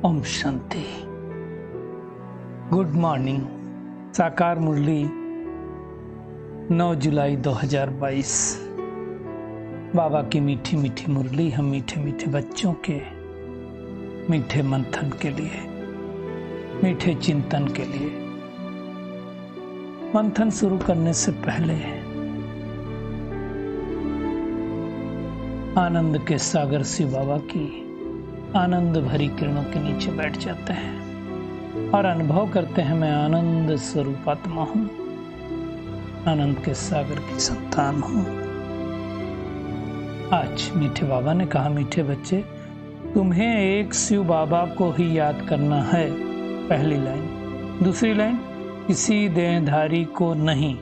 Om Shanti. Good morning. साकार मुरली 9 जुलाई 2022। बाबा की मीठी मीठी मुरली हम मीठे मीठे बच्चों के मीठे मंथन के लिए, मीठे चिंतन के लिए। मंथन शुरू करने से पहले आनंद के सागर शिव बाबा की आनंद भरी किरणों के नीचे बैठ जाते हैं और अनुभव करते हैं, मैं आनंद स्वरूप आत्मा हूं, आनंद के सागर की संतान हूं। आज मीठे बाबा ने कहा, मीठे बच्चे, तुम्हें एक शिव बाबा को ही याद करना है। पहली लाइन। दूसरी लाइन, किसी देहधारी को नहीं।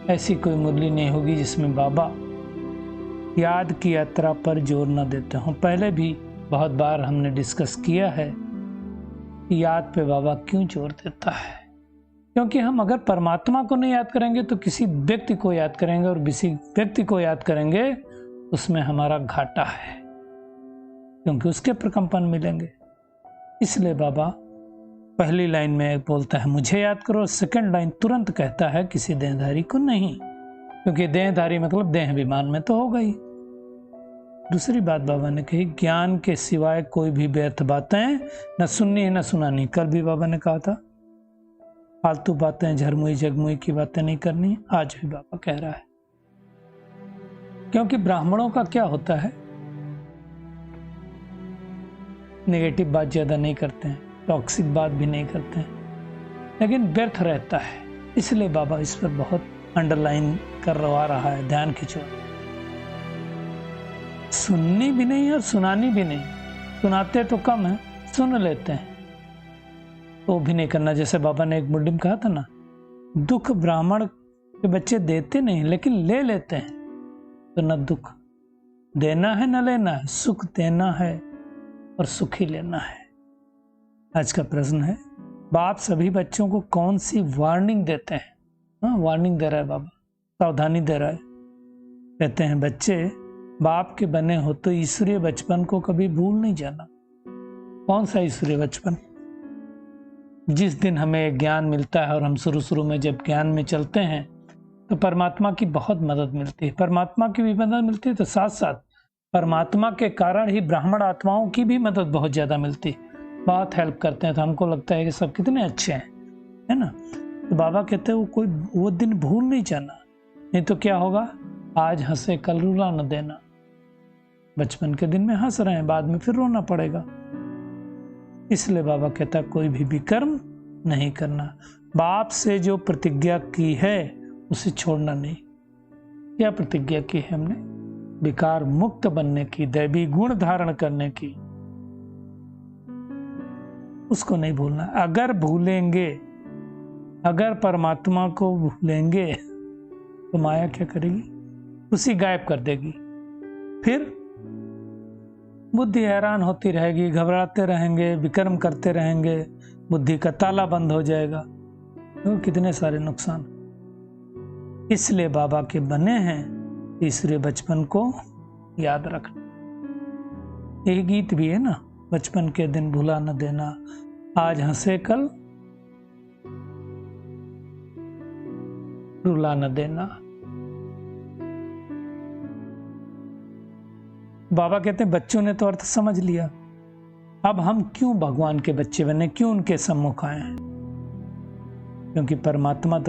ऐसी कोई मुरली नहीं होगी जिसमें बाबा याद की यात्रा पर जोर न देते हों। पहले भी बहुत बार हमने डिस्कस किया है कि याद पे बाबा क्यों जोर देता है। क्योंकि हम अगर परमात्मा को नहीं याद करेंगे तो किसी व्यक्ति को याद करेंगे, और किसी व्यक्ति को याद करेंगे उसमें हमारा घाटा है, क्योंकि उसके प्रकंपन मिलेंगे। इसलिए बाबा पहली लाइन में बोलता है मुझे याद करो, सेकंड लाइन तुरंत कहता है किसी देहधारी को नहीं, क्योंकि देहधारी मतलब देह विमान में तो हो गई। दूसरी बात बाबा ने कही, ज्ञान के सिवाय कोई भी व्यर्थ बातें न सुननी है न सुनानी। कल भी बाबा ने कहा था फालतू बातें, झरमुई जगमुई की बातें नहीं करनी। आज भी बाबा कह रहा है, क्योंकि ब्राह्मणों का क्या होता है, नेगेटिव बात ज्यादा नहीं करते हैं, टॉक्सिक बात भी नहीं करते हैं, लेकिन व्यर्थ रहता है। इसलिए बाबा इस पर बहुत अंडरलाइन करवा रहा है, ध्यान खिंचो। सुननी भी नहीं और सुनानी भी नहीं। सुनाते तो कम है, सुन लेते हैं वो भी नहीं करना। जैसे बाबा ने एक मुरली में कहा था ना, दुख ब्राह्मण के बच्चे देते नहीं लेकिन ले लेते हैं। तो न दुख देना है न लेना है, सुख देना है और सुख ही लेना है। आज का प्रश्न है, बाप सभी बच्चों को कौन सी वार्निंग देते हैं? हाँ, वार्निंग दे रहा है बाबा, सावधानी दे रहा है। कहते हैं, बच्चे बाप के बने हो तो ईश्वरीय बचपन को कभी भूल नहीं जाना। कौन सा ईश्वरीय बचपन? जिस दिन हमें ज्ञान मिलता है, और हम शुरू में जब ज्ञान में चलते हैं तो परमात्मा की बहुत मदद मिलती है। परमात्मा की भी मदद मिलती है, तो साथ साथ परमात्मा के कारण ही ब्राह्मण आत्माओं की भी मदद बहुत ज्यादा मिलती है। बहुत हेल्प करते हैं, तो हमको लगता है कि सब कितने अच्छे हैं, है ना। तो बाबा कहते हैं वो दिन भूल नहीं जाना, नहीं तो क्या होगा, आज हंसे कल रुला न देना। बचपन के दिन में हंस रहे हैं, बाद में फिर रोना पड़ेगा। इसलिए बाबा कहता है कोई भी विकर्म नहीं करना। बाप से जो प्रतिज्ञा की है उसे छोड़ना नहीं। क्या प्रतिज्ञा की है हमने? विकार मुक्त बनने की, दैवी गुण धारण करने की, उसको नहीं भूलना। अगर भूलेंगे, अगर परमात्मा को भूलेंगे तो माया क्या करेगी? उसी गायब कर देगी। फिर बुद्धि हैरान होती रहेगी, घबराते रहेंगे, विकर्म करते रहेंगे, बुद्धि का ताला बंद हो जाएगा। तो कितने सारे नुकसान। इसलिए बाबा के बने हैं तीसरे बचपन को याद रखना। यही गीत भी है ना, बचपन के दिन भुला न देना, आज हंसे कल रुला न देना। बाबा कहते हैं बच्चों ने तो अर्थ समझ लिया, अब हम क्यों भगवान के बच्चे बने, क्यों उनके सम्मुख आए हैं? क्योंकि परमात्मा के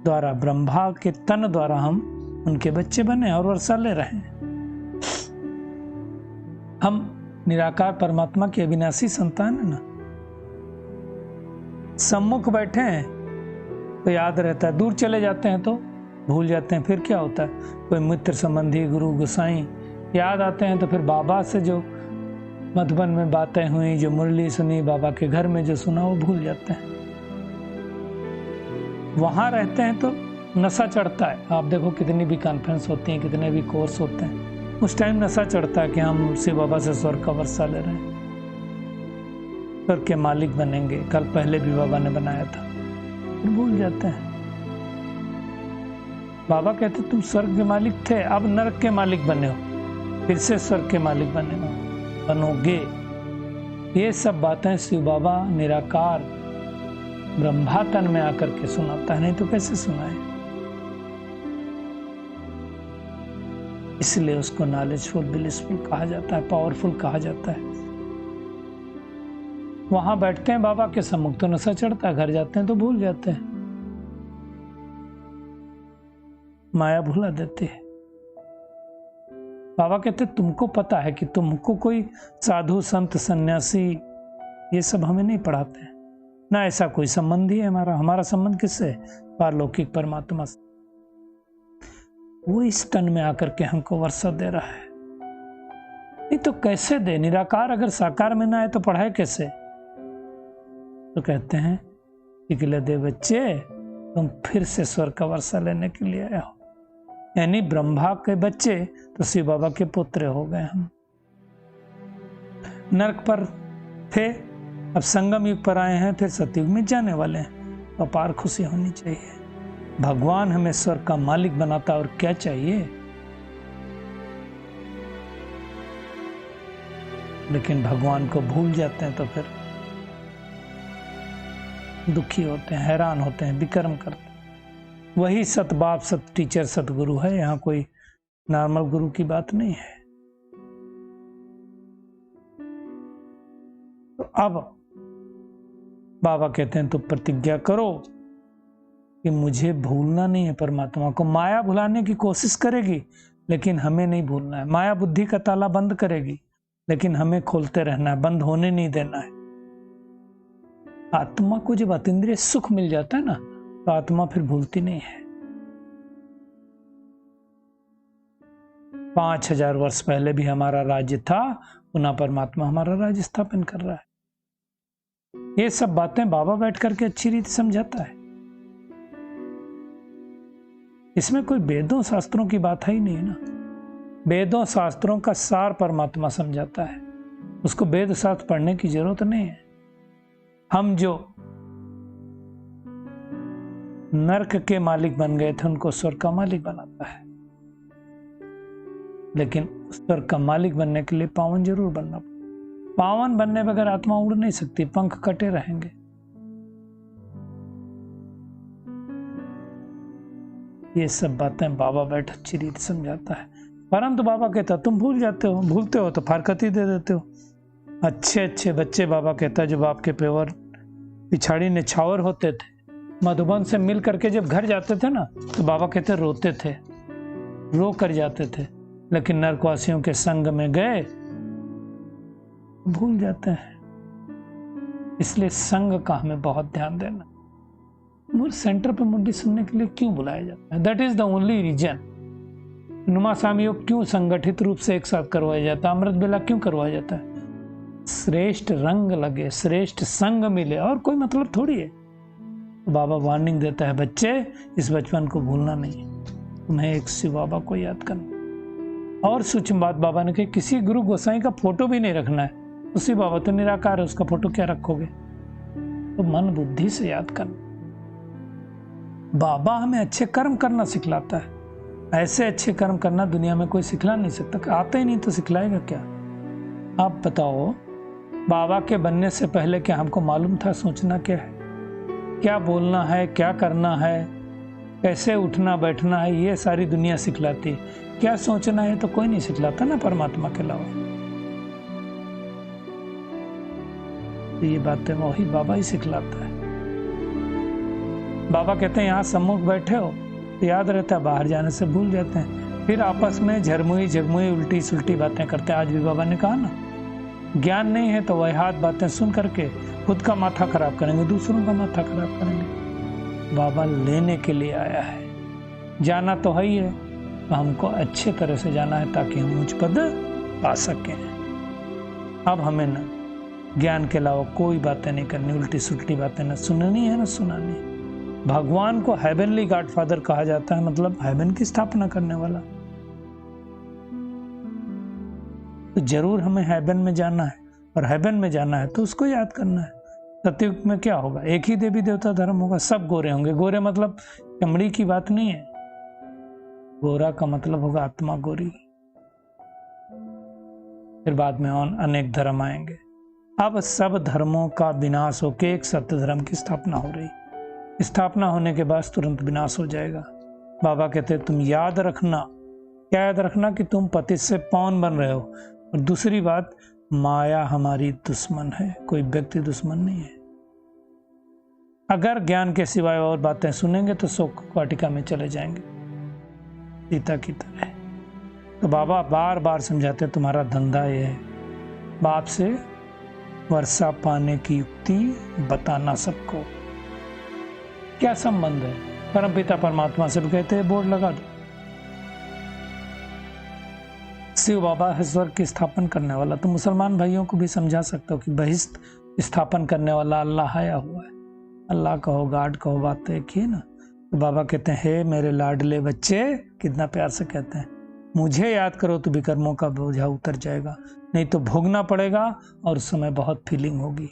द्वारा ब्रह्मा के तन द्वारा हम उनके बच्चे बने और वर्षा ले रहे हैं। हम निराकार परमात्मा की अविनाशी संतान है ना। सम्मुख बैठे हैं तो याद रहता है, दूर चले जाते हैं तो भूल जाते हैं। फिर क्या होता है, कोई मित्र संबंधी, गुरु गोसाई याद आते हैं तो फिर बाबा से जो मधुबन में बातें हुई, जो मुरली सुनी, बाबा के घर में जो सुना, वो भूल जाते हैं। वहां रहते हैं तो नशा चढ़ता है। आप देखो कितनी भी कॉन्फ्रेंस होती हैं, कितने भी कोर्स होते हैं, उस टाइम नशा चढ़ता है कि हम शिव बाबा से स्वर्ग का वर्षा ले रहे हैं, स्वर्ग के मालिक बनेंगे। कल पहले भी बाबा ने बनाया था, फिर भूल जाते हैं। बाबा कहते तुम स्वर्ग के मालिक थे, अब नरक के मालिक बने हो। फिर से स्वर्ग के मालिक बनोगे। ये सब बातें शिव बाबा निराकार ब्रह्मा तन में आकर के सुनाता है, नहीं तो कैसे सुनाए। इसलिए उसको नॉलेजफुल, ब्लिसफुल कहा जाता है, पावरफुल कहा जाता है। वहां बैठते हैं बाबा के सम्मुख तो नशा चढ़ता है, घर जाते हैं तो भूल जाते हैं, माया भुला देती है। बाबा कहते तुमको पता है कि तुमको कोई साधु संत सन्यासी ये सब हमें नहीं पढ़ाते हैं, ना ऐसा कोई संबंध ही है हमारा संबंध किससे? पारलौकिक परमात्मा से। वो इस तन में आकर के हमको वर्षा दे रहा है, नहीं तो कैसे दे? निराकार अगर साकार में ना है तो पढ़ाए कैसे? तो कहते हैं कि दे बच्चे, तुम फिर से स्वर्ग का वर्षा लेने के लिए आए हो। यानी ब्रह्मा के बच्चे तो शिव बाबा के पुत्र हो गए हम। नरक पर थे, अब संगम युग पर आए हैं, फिर सतयुग में जाने वाले हैं। अपार खुशी होनी चाहिए। भगवान हमें स्वर्ग का मालिक बनाता, और क्या चाहिए? लेकिन भगवान को भूल जाते हैं तो फिर दुखी होते हैं, हैरान होते हैं, विक्रम करते हैं। वही सत बाप, सत टीचर, सतगुरु है। यहाँ कोई नॉर्मल गुरु की बात नहीं है। तो अब बाबा कहते हैं तो प्रतिज्ञा करो कि मुझे भूलना नहीं है परमात्मा को। माया भुलाने की कोशिश करेगी लेकिन हमें नहीं भूलना है। माया बुद्धि का ताला बंद करेगी लेकिन हमें खोलते रहना है, बंद होने नहीं देना है। आत्मा को जब अतीन्द्रिय सुख मिल जाता है ना, तो आत्मा फिर भूलती नहीं है। 5000 वर्ष पहले भी हमारा राज्य था, पुनः परमात्मा हमारा राज्य स्थापन कर रहा है। ये सब बातें बाबा बैठ करके अच्छी रीति समझाता है। इसमें कोई वेदों शास्त्रों की बात है ही नहीं ना। वेदों शास्त्रों का सार परमात्मा समझाता है, उसको वेद शास्त्र पढ़ने की जरूरत नहीं है। हम जो नरक के मालिक बन गए थे उनको स्वर्ग का मालिक बनाता है, लेकिन स्वर्ग का मालिक बनने के लिए पावन जरूर बनना। पावन बनने बगैर आत्मा उड़ नहीं सकती, पंख कटे रहेंगे। ये सब बातें बाबा बैठ अच्छी रीति समझाता है। परंतु बाबा कहता तुम भूल जाते हो, भूलते हो तो फारकती दे देते हो। अच्छे अच्छे बच्चे बाबा कहता जब आपके पेवर पिछाड़ी निछावर होते थे, मधुबन से मिल करके जब घर जाते थे ना, तो बाबा कहते रोते थे, रो कर जाते थे। लेकिन नरकवासियों के संग में गए, भूल जाते हैं। इसलिए संग का हमें बहुत ध्यान देना। मूल सेंटर पे मुंडी सुनने के लिए क्यों बुलाया जाता है? That is the only reason. नुमा स्वामी योग क्यों संगठित रूप से एक साथ करवाया जाता है? अमृत बेला क्यों करवाया जाता है? श्रेष्ठ रंग लगे, श्रेष्ठ संग मिले, और कोई मतलब थोड़ी है। बाबा वार्निंग देता है, बच्चे इस बचपन को भूलना नहीं, तुम्हें एक शिव बाबा को याद करना। और सूक्ष्म बात बाबा ने कही, किसी गुरु गोसाई का फोटो भी नहीं रखना है। उसी बाबा तो निराकार है, उसका फोटो क्या रखोगे? तो मन बुद्धि से याद करना। बाबा हमें अच्छे कर्म करना सिखलाता है। ऐसे अच्छे कर्म करना दुनिया में कोई सिखला नहीं सकता। आता ही नहीं तो सिखलाएगा क्या? आप बताओ, बाबा के बनने से पहले क्या हमको मालूम था सोचना क्या है, क्या बोलना है, क्या करना है, कैसे उठना बैठना है? ये सारी दुनिया सिखलाती। क्या सोचना है तो कोई नहीं सिखलाता ना परमात्मा के अलावा। तो ये बातें वही बाबा ही सिखलाता है। बाबा कहते हैं यहाँ सम्मुख बैठे हो तो याद रहता है, बाहर जाने से भूल जाते हैं। फिर आपस में झरमुई झगमुई उल्टी सुल्टी बातें करते हैं। आज भी बाबा ने कहा ना, ज्ञान नहीं है तो वह हाथ बातें सुन करके खुद का माथा खराब करेंगे, दूसरों का माथा खराब करेंगे। बाबा लेने के लिए आया है, जाना तो है ही है, तो हमको अच्छे तरह से जाना है ताकि हम उच्च पद पा सकें। अब हमें न ज्ञान के अलावा कोई बातें नहीं करनी, उल्टी सुल्टी बातें न सुननी है न सुनानी। भगवान को हेवनली गॉडफादर कहा जाता है, मतलब हेवन की स्थापना करने वाला। तो जरूर हमें हेवन में जाना है, और हेवन में जाना है तो उसको याद करना है। सतयुग में क्या होगा? एक ही देवी देवता धर्म होगा, सब गोरे होंगे। गोरे मतलब चमड़ी की बात नहीं है, गोरा का मतलब होगा आत्मा गोरी। फिर बाद में और अनेक धर्म आएंगे। अब सब धर्मों का विनाश होकर एक सत्य धर्म की स्थापना हो रही। स्थापना होने के बाद तुरंत विनाश हो जाएगा। बाबा कहते तुम याद रखना, क्या याद रखना? कि तुम पति से पौन बन रहे हो। और दूसरी बात, माया हमारी दुश्मन है, कोई व्यक्ति दुश्मन नहीं है। अगर ज्ञान के सिवाय और बातें सुनेंगे तो शोक वाटिका में चले जाएंगे, सीता की तरह। तो बाबा बार बार समझाते तुम्हारा धंधा ये है, बाप से वर्षा पाने की युक्ति बताना सबको। क्या संबंध है? परमपिता परमात्मा से भी कहते हैं बोर्ड लगा दो। शिव बाबा है स्वर्ग की स्थापन करने वाला। तो मुसलमान भाइयों को भी समझा सकते हो कि बहिष्ठ स्थापन करने वाला अल्लाह आया हुआ है। अल्लाह कहो, गॉड कहो, बात एक ही ना। तो बाबा कहते हैं हे मेरे लाडले बच्चे, कितना प्यार से कहते हैं, मुझे याद करो तो विकर्मों का बोझा उतर जाएगा, नहीं तो भोगना पड़ेगा और उस समय बहुत फीलिंग होगी।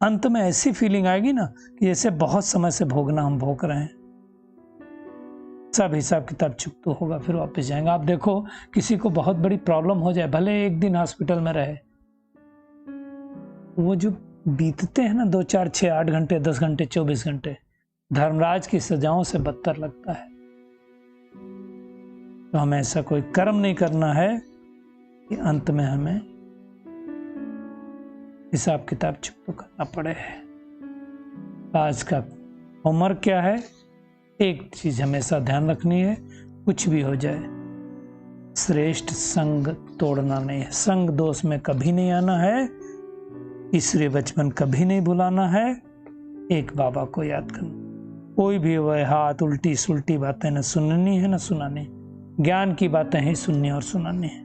अंत में ऐसी फीलिंग आएगी ना कि जैसे बहुत समय से भोगना हम भोग रहे हैं। सब हिसाब किताब चुप तो होगा, फिर वापस जाएंगे। आप देखो किसी को बहुत बड़ी प्रॉब्लम हो जाए, भले एक दिन हॉस्पिटल में रहे, वो जो बीतते हैं ना 2, 4, 6, 8 घंटे, 10 घंटे, 24 घंटे, धर्मराज की सजाओं से बदतर लगता है। तो हमें ऐसा कोई कर्म नहीं करना है कि अंत में हमें हिसाब किताब चुप तो करना पड़े। आज का होमवर्क क्या है? एक चीज हमेशा ध्यान रखनी है, कुछ भी हो जाए श्रेष्ठ संग तोड़ना नहीं है। संग दोष में कभी नहीं आना है, ईश्वरीय बचपन कभी नहीं भुलाना है। एक बाबा को याद करना। कोई भी वह हाथ उल्टी सुल्टी बातें न सुननी है न सुनानी, ज्ञान की बातें ही सुननी और सुनानी है।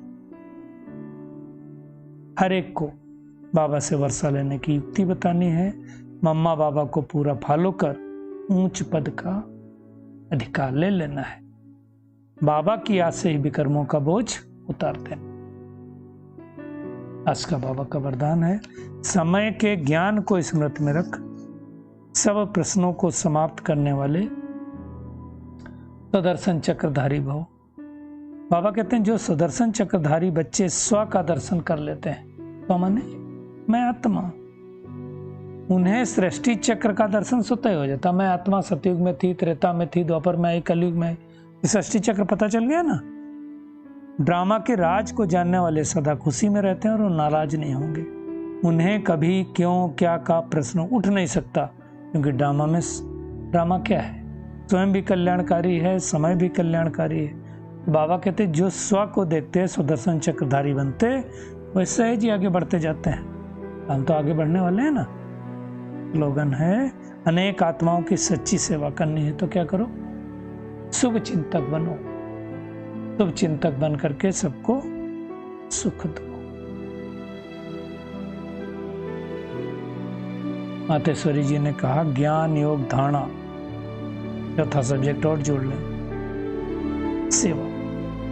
हर एक को बाबा से वर्षा लेने की युक्ति बतानी है। मम्मा बाबा को पूरा फॉलो कर ऊंच पद का अधिकार ले लेना है। बाबा की याद से ही विकर्मों का बोझ उतारते हैं। आज का बाबा का वरदान है, समय के ज्ञान को स्मृति में रख सब प्रश्नों को समाप्त करने वाले सुदर्शन चक्रधारी भव। बाबा कहते हैं जो सुदर्शन चक्रधारी बच्चे स्व का दर्शन कर लेते हैं, तो माने मैं आत्मा, उन्हें सृष्टि चक्र का दर्शन स्वतः हो जाता। मैं आत्मा सतयुग में थी, त्रेता में थी, द्वापर में आई, कलयुग में आई। सृष्टि चक्र पता चल गया ना। ड्रामा के राज को जानने वाले सदा खुशी में रहते हैं और वो नाराज नहीं होंगे। उन्हें कभी क्यों क्या का प्रश्न उठ नहीं सकता, क्योंकि ड्रामा क्या है? स्वयं भी कल्याणकारी है, समय भी कल्याणकारी है। बाबा कहते जो स्व को देखते हैं सुदर्शन चक्रधारी बनते, वैसे ही आगे बढ़ते जाते हैं। हम तो आगे बढ़ने वाले हैं ना। स्लोगन है अनेक आत्माओं की सच्ची सेवा करनी है, तो क्या करो? शुभ चिंतक बनो। शुभ चिंतक बन करके सबको सुख दो। मातेश्वरी जी ने कहा ज्ञान योग धारणा, चौथा सब्जेक्ट और जोड़ लें, सेवा।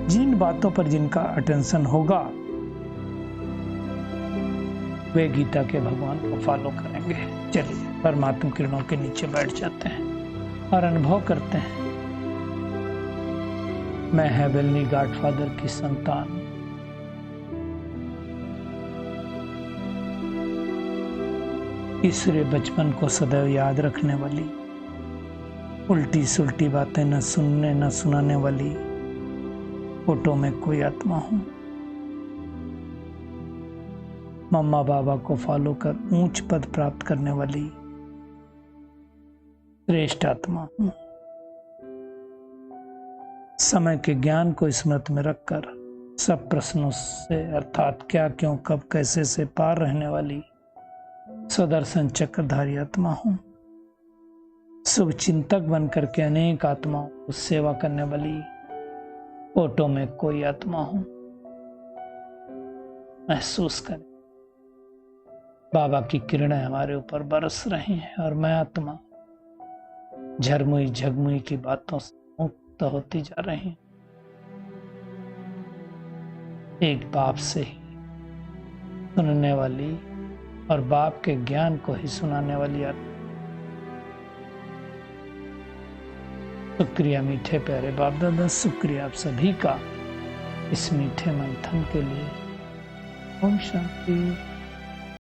जिन बातों पर जिनका अटेंशन होगा वे गीता के भगवान को फॉलो करेंगे। चलिए परमात्मा किरणों के नीचे बैठ जाते हैं और अनुभव करते हैं, मैं हेवनली गॉडफादर की संतान, ईश्वरीय बचपन को सदैव याद रखने वाली, उल्टी सुल्टी बातें न सुनने न सुनाने वाली, फोटो में कोई आत्मा हूं। मम्मा बाबा को फॉलो कर ऊंच पद प्राप्त करने वाली श्रेष्ठ आत्मा हूं। समय के ज्ञान को स्मृति में रखकर सब प्रश्नों से अर्थात क्या क्यों कब कैसे से पार रहने वाली सुदर्शन चक्रधारी आत्मा हूं। शुभ चिंतक बनकर के अनेक आत्माओं को सेवा करने वाली फोटो में कोई आत्मा हूं। महसूस करें बाबा की किरणें हमारे ऊपर बरस रही हैं और मैं आत्मा झरमुई झगमुई की बातों से मुक्त होती जा रही हूं। एक बाप से ही सुनने वाली और बाप के ज्ञान को ही सुनाने वाली आत्मा। शुक्रिया मीठे प्यारे बाप दादा, शुक्रिया आप सभी का इस मीठे मंथन के लिए। ओम शांति।